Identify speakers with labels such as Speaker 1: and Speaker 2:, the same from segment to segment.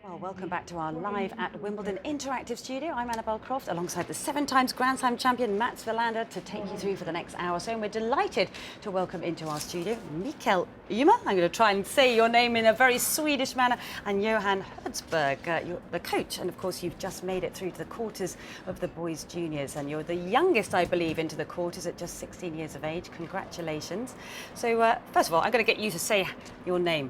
Speaker 1: Well, welcome back to our live at Wimbledon interactive studio. I'm Annabel Croft alongside the 7 times Grand Slam champion Mats Wilander to take you through for the next hour or so. And we're delighted to welcome into our studio Mikael Ymer. I'm going to try and say your name in a very Swedish manner. And Johan Hertzberg, you're the coach. And of course, you've just made it through to the quarters of the boys' juniors. And you're the youngest, I believe, into the quarters at just 16 years of age. Congratulations. So first of all, I'm going to get you to say your name.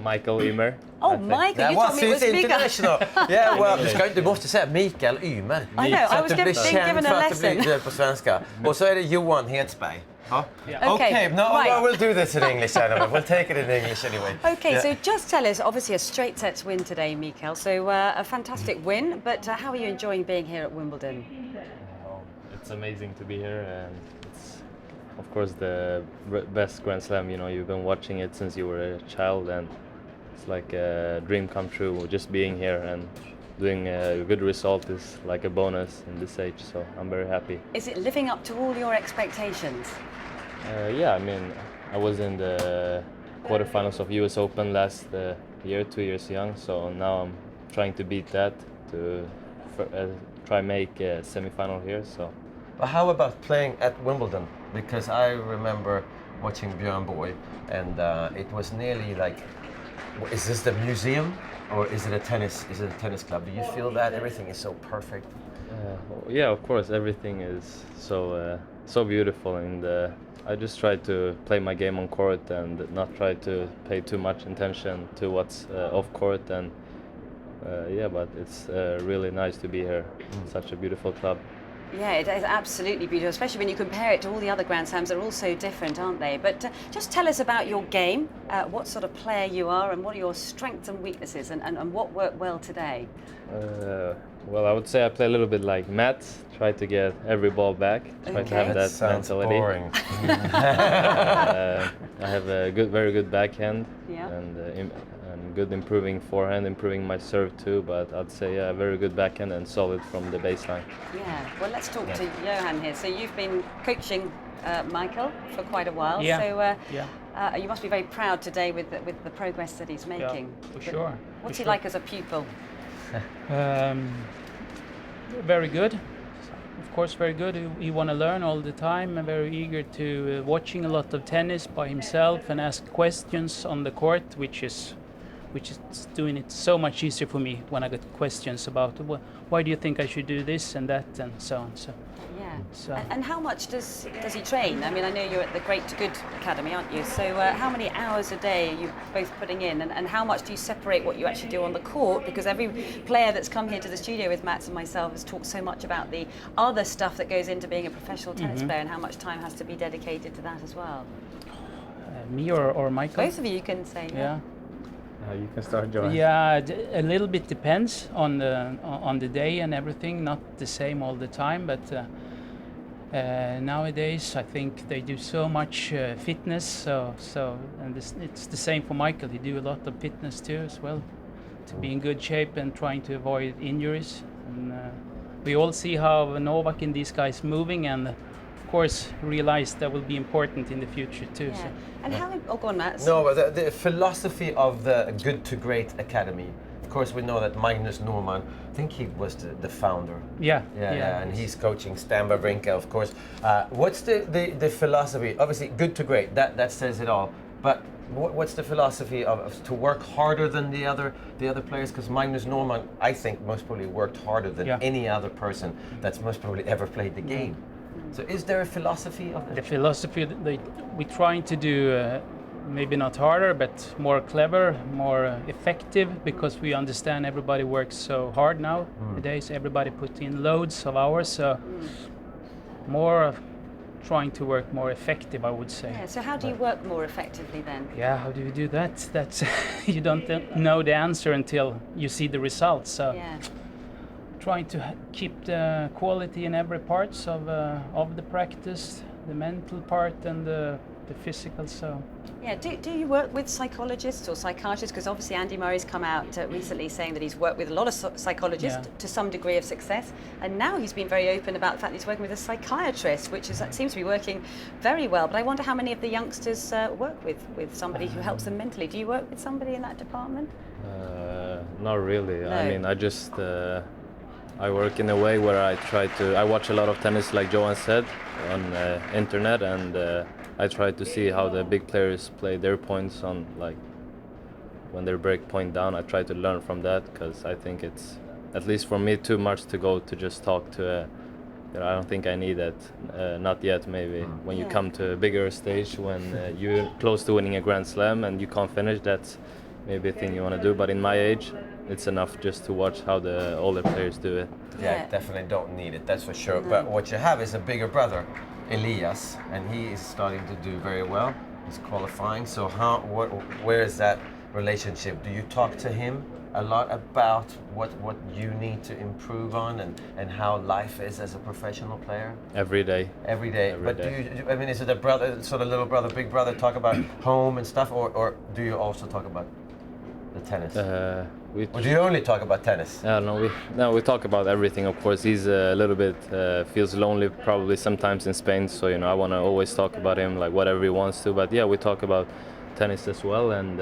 Speaker 2: Mikael Ymer.
Speaker 1: Oh, Mikael, you told me it was Mikael.
Speaker 3: Ja, well, du måste säga Mikael Ymer.
Speaker 1: I know, I was
Speaker 3: being
Speaker 1: given a lesson.
Speaker 3: På svenska. Och så är det Johan Hertzberg. Huh?
Speaker 1: Yeah.
Speaker 3: Okay, no,
Speaker 1: right.
Speaker 3: we'll do this in English, Annabel. We'll take it in English anyway.
Speaker 1: Okay, so just tell us, obviously a straight sets win today, Mikael. So a fantastic win, but how are you enjoying being here at Wimbledon?
Speaker 2: It's amazing to be here, and it's of course the best Grand Slam. You know, you've been watching it since you were a child, and it's like a dream come true. Just being here and doing a good result is like a bonus in this age. So I'm very happy.
Speaker 1: Is it living up to all your expectations?
Speaker 2: Yeah, I mean, I was in the quarterfinals of US Open last year, 2 years young. So now I'm trying to beat that to try make a semi-final here. So.
Speaker 3: But how about playing at Wimbledon? Because I remember watching Björn Borg, and it was nearly like, is this the museum or is it a tennis? Is it a tennis club? Do you feel that everything is so perfect?
Speaker 2: Yeah, of course, everything is so beautiful, and I just try to play my game on court and not try to pay too much attention to what's off court. And yeah, but it's really nice to be here. Such a beautiful club.
Speaker 1: Yeah, it is absolutely beautiful, especially when you compare it to all the other Grand Slams. They're all so different, aren't they? But just tell us about your game, what sort of player you are, and what are your strengths and weaknesses, and what worked well today?
Speaker 2: Well, I would say I play a little bit like Matt, try to get every ball back, try to have that mentality.
Speaker 3: Boring.
Speaker 2: I have a very good backhand,
Speaker 1: Yeah.
Speaker 2: and good improving forehand, improving my serve too, but I'd say a very good backhand and solid from the baseline.
Speaker 1: Yeah, well, let's talk to Johan here. So you've been coaching Mikael for quite a while.
Speaker 4: Yeah.
Speaker 1: So you must be very proud today with the progress that he's making.
Speaker 4: Yeah, for sure.
Speaker 1: What's he like as a pupil?
Speaker 4: Very good. Of course, very good. He want to learn all the time and very eager to watching a lot of tennis by himself and ask questions on the court, which is doing it so much easier for me when I get questions about why do you think I should do this and that and so on. So
Speaker 1: yeah.
Speaker 4: So.
Speaker 1: And how much does he train? I mean, I know you're at the Great to Good Academy, aren't you? So how many hours a day are you both putting in, and how much do you separate what you actually do on the court? Because every player that's come here to the studio with Mats and myself has talked so much about the other stuff that goes into being a professional tennis player, and how much time has to be dedicated to that as well.
Speaker 4: Me or Mikael?
Speaker 1: Both of you can say.
Speaker 4: Yeah.
Speaker 2: You can start, Johan.
Speaker 4: Yeah, a little bit depends on the day and everything. Not the same all the time, but nowadays I think they do so much fitness. So and it's the same for Mikael. He do a lot of fitness too as well, to be in good shape and trying to avoid injuries. And we all see how Novak and these guys moving, and of course realize that will be important in the future too.
Speaker 1: Yeah.
Speaker 4: So.
Speaker 1: And how? Oh, go on, Mats.
Speaker 3: No, but the philosophy of the Good to Great Academy. Of course, we know that Magnus Norman, I think he was the founder.
Speaker 4: Yeah,
Speaker 3: and he's coaching Stan Wawrinka, of course. What's the philosophy? Obviously, good to great. That says it all. But what's the philosophy of to work harder than the other players? Because Magnus Norman, I think, most probably worked harder than any other person that's most probably ever played the game. So is there a philosophy of it?
Speaker 4: The philosophy that we're trying to do, maybe not harder, but more clever, more effective, because we understand everybody works so hard nowadays. Everybody puts in loads of hours, so more trying to work more effective, I would say.
Speaker 1: Yeah, so how do you work more effectively then?
Speaker 4: Yeah, how do you do that? That's you don't know the answer until you see the results. So.
Speaker 1: Yeah.
Speaker 4: Trying to keep the quality in every parts of the practice, the mental part and the physical. So
Speaker 1: yeah, do you work with psychologists or psychiatrists? Because obviously Andy Murray's come out recently saying that he's worked with a lot of psychologists to some degree of success, and now he's been very open about the fact he's working with a psychiatrist, which seems to be working very well. But I wonder how many of the youngsters work with somebody who helps them mentally. Do you work with somebody in that department?
Speaker 2: Not really. I
Speaker 1: No.
Speaker 2: mean, I just I work in a way where I watch a lot of tennis, like Johan said, on internet, and I try to see how the big players play their points on, like, when they break point down. I try to learn from that, because I think it's, at least for me, too much to go to just talk to I don't think I need that, not yet maybe. When you
Speaker 1: Yeah.
Speaker 2: come to a bigger stage, when you're close to winning a Grand Slam and you can't finish, that's maybe a thing you want to do. But in my age, it's enough just to watch how the older players do it.
Speaker 3: Yeah, definitely don't need it, that's for sure. But what you have is a bigger brother, Elias, and he is starting to do very well. He's qualifying. So where is that relationship? Do you talk to him a lot about what you need to improve on, and how life is as a professional player?
Speaker 2: Every day.
Speaker 3: Every day.
Speaker 2: Every
Speaker 3: But
Speaker 2: day.
Speaker 3: I mean, is it a brother, sort of little brother, big brother, talk about home and stuff, or do you also talk about the tennis? Or do you only talk about tennis?
Speaker 2: We talk about everything. Of course, he's a little bit feels lonely probably sometimes in Spain. So I want to always talk about him, like whatever he wants to. But yeah, we talk about tennis as well, and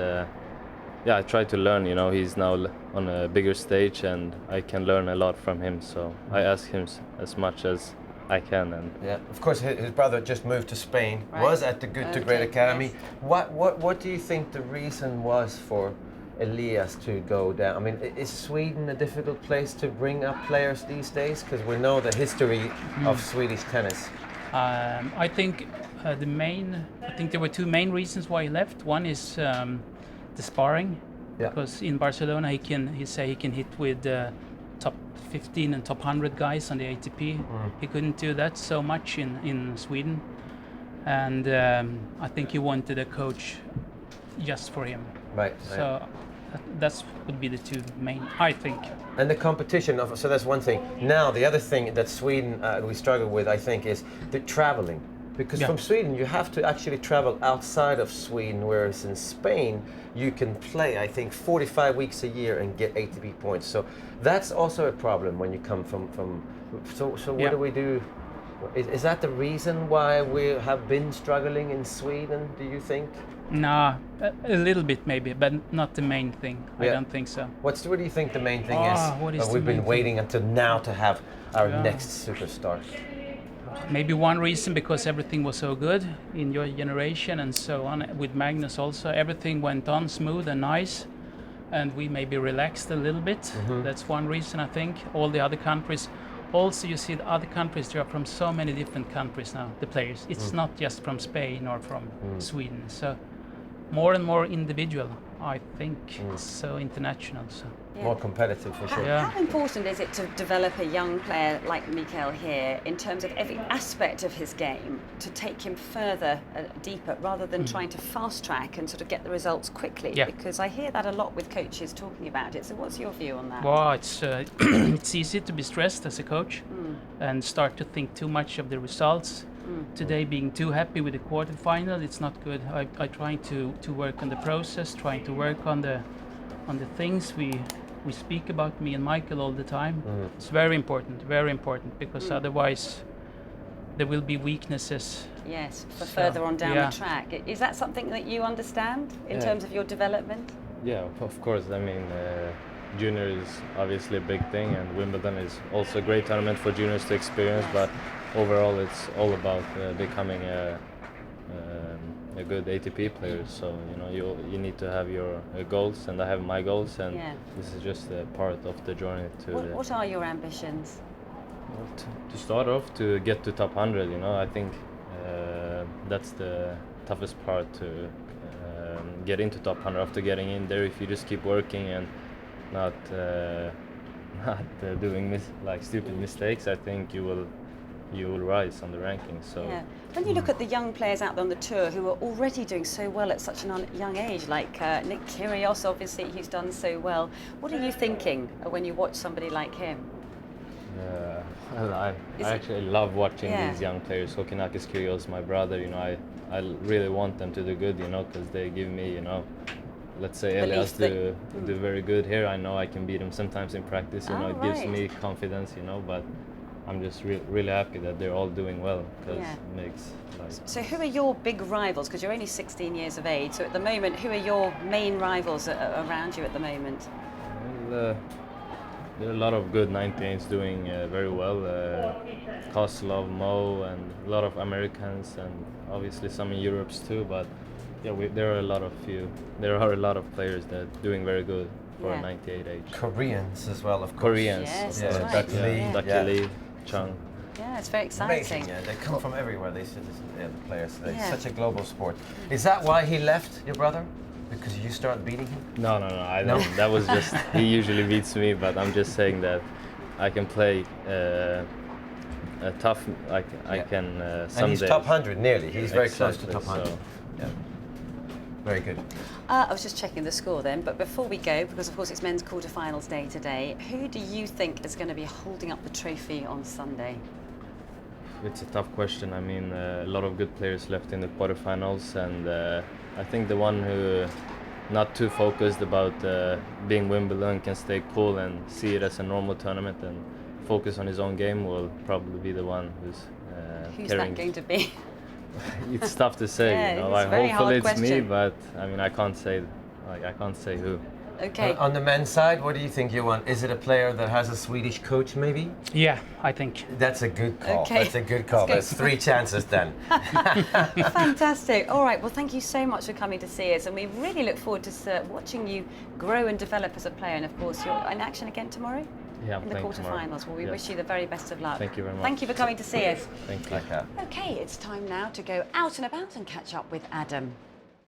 Speaker 2: I try to learn. He's now on a bigger stage, and I can learn a lot from him. So I ask him as much as I can. And
Speaker 3: yeah, of course, his brother just moved to Spain.
Speaker 1: Right.
Speaker 3: Was at the Good to Great
Speaker 1: Okay,
Speaker 3: Academy.
Speaker 1: yes.
Speaker 3: What do you think the reason was for Elias to go down? I mean, is Sweden a difficult place to bring up players these days? Because we know the history of Swedish tennis.
Speaker 4: I think there were two main reasons why he left. One is the sparring, because in Barcelona he can hit with top 15 and top 100 guys on the ATP. He couldn't do that so much in Sweden, and I think he wanted a coach just for him.
Speaker 3: Right.
Speaker 4: So that would be the two main, I think.
Speaker 3: And the competition, so that's one thing. Now, the other thing that Sweden, we struggle with, I think, is the traveling. Because from Sweden, you have to actually travel outside of Sweden, whereas in Spain, you can play, I think, 45 weeks a year and get ATP points. So that's also a problem when you come from so what do we do? Is that the reason why we have been struggling in Sweden, do you think?
Speaker 4: Nah, a little bit maybe, but not the main thing. I don't think so.
Speaker 3: What do you think the main thing is?
Speaker 4: What is the
Speaker 3: we've been
Speaker 4: main
Speaker 3: waiting until now to have our next superstar.
Speaker 4: Maybe one reason because everything was so good in your generation and so on. With Magnus also, everything went on smooth and nice, and we maybe relaxed a little bit. That's one reason, I think. All the other countries, also you see the other countries, they are from so many different countries now, the players. It's not just from Spain or from Sweden. So more and more individual, I think. So international. So.
Speaker 1: Yeah.
Speaker 3: More competitive for sure.
Speaker 4: Yeah.
Speaker 1: How important is it to develop a young player like Mikael here in terms of every aspect of his game to take him further, deeper, rather than trying to fast track and sort of get the results quickly?
Speaker 4: Yeah.
Speaker 1: Because I hear that a lot with coaches talking about it. So what's your view on that?
Speaker 4: Well, it's it's easy to be stressed as a coach and start to think too much of the results. Today, being too happy with the quarter-final, it's not good. I trying to work on the process, trying to work on the things we speak about, me and Mikael, all the time. It's very important, because otherwise there will be weaknesses.
Speaker 1: Yes, for
Speaker 4: So,
Speaker 1: further on down
Speaker 4: yeah.
Speaker 1: the track. Is that something that you understand in terms of your development?
Speaker 2: yeah, of course. I mean, junior is obviously a big thing, and Wimbledon is also a great tournament for juniors to experience.
Speaker 1: Yes.
Speaker 2: But overall, it's all about becoming a good ATP player. So you need to have your goals, and I have my goals, and this is just a part of the journey to.
Speaker 1: What are your ambitions?
Speaker 2: To start off, to get to top 100. I think that's the toughest part, to get into top 100. After getting in there, if you just keep working and not doing stupid mistakes, I think you will rise on the rankings. So
Speaker 1: when you look at the young players out there on the tour who are already doing so well at such a young age, like Nick Kyrgios, obviously, who's done so well, what are you thinking when you watch somebody like him?
Speaker 2: I actually love watching these young players. Kokinakis, Kyrgios, my brother. I really want them to do good. Because they give me, let's say Elias do very good here. I know I can beat him sometimes in practice. It gives me confidence. But I'm just really happy that they're all doing well, because it makes.
Speaker 1: So who are your big rivals? Because you're only 16 years of age. So at the moment, who are your main rivals around you at the moment?
Speaker 2: there are a lot of good 98s doing very well. Koslov, Mo, and a lot of Americans, and obviously some in Europe's too. But yeah, there are a lot of players that are doing very good for a 98 age.
Speaker 3: Koreans as well, of course.
Speaker 2: Koreans,
Speaker 1: Yes,
Speaker 2: of
Speaker 1: that's
Speaker 2: course.
Speaker 1: right.
Speaker 3: Ducky Lee.
Speaker 1: Yeah.
Speaker 2: Ducky Lee, Chung.
Speaker 1: Yeah, it's very
Speaker 3: Amazing,
Speaker 1: exciting.
Speaker 3: yeah. They come from everywhere, these the players. It's
Speaker 1: Yeah.
Speaker 3: such a global sport. Is that why he left, your brother? Because you started beating him?
Speaker 2: No, I don't. That was just, he usually beats me, but I'm just saying that I can play a tough, like I can some
Speaker 3: And he's
Speaker 2: days.
Speaker 3: top 100 nearly. He's very close to
Speaker 2: Exactly,
Speaker 3: top 100.
Speaker 2: so-
Speaker 3: Yeah. Very good.
Speaker 1: I was just checking the score then, but before we go, because of course it's men's quarter-finals day today, who do you think is going to be holding up the trophy on Sunday?
Speaker 2: It's a tough question. I mean, a lot of good players left in the quarterfinals, and I think the one who not too focused about being Wimbledon can stay cool and see it as a normal tournament and focus on his own game will probably be the one who's
Speaker 1: Who's
Speaker 2: carrying.
Speaker 1: that going to be?
Speaker 2: It's tough to say.
Speaker 1: Yeah,
Speaker 2: you know,
Speaker 1: it's
Speaker 2: like
Speaker 1: a very
Speaker 2: hopefully
Speaker 1: hard
Speaker 2: it's me,
Speaker 1: question.
Speaker 2: but I mean I can't say who.
Speaker 1: Okay.
Speaker 3: On the men's side, what do you think, Johan? Is it a player that has a Swedish coach, maybe?
Speaker 4: Yeah, I think.
Speaker 3: That's a good call.
Speaker 1: Okay.
Speaker 3: That's a good call.
Speaker 1: That's
Speaker 3: That's 3 chances then.
Speaker 1: Fantastic. All right. Well, thank you so much for coming to see us, and we really look forward to watching you grow and develop as a player. And of course, you're in action again tomorrow
Speaker 2: Yeah, I'm
Speaker 1: in the
Speaker 2: playing tomorrow.
Speaker 1: quarterfinals. Well, we
Speaker 2: Yes.
Speaker 1: wish you the very best of luck.
Speaker 2: Thank you very much.
Speaker 1: Thank you for coming to see us.
Speaker 2: Thank you.
Speaker 3: Like that.
Speaker 1: Okay, it's time now to go out and about and catch up with Adam.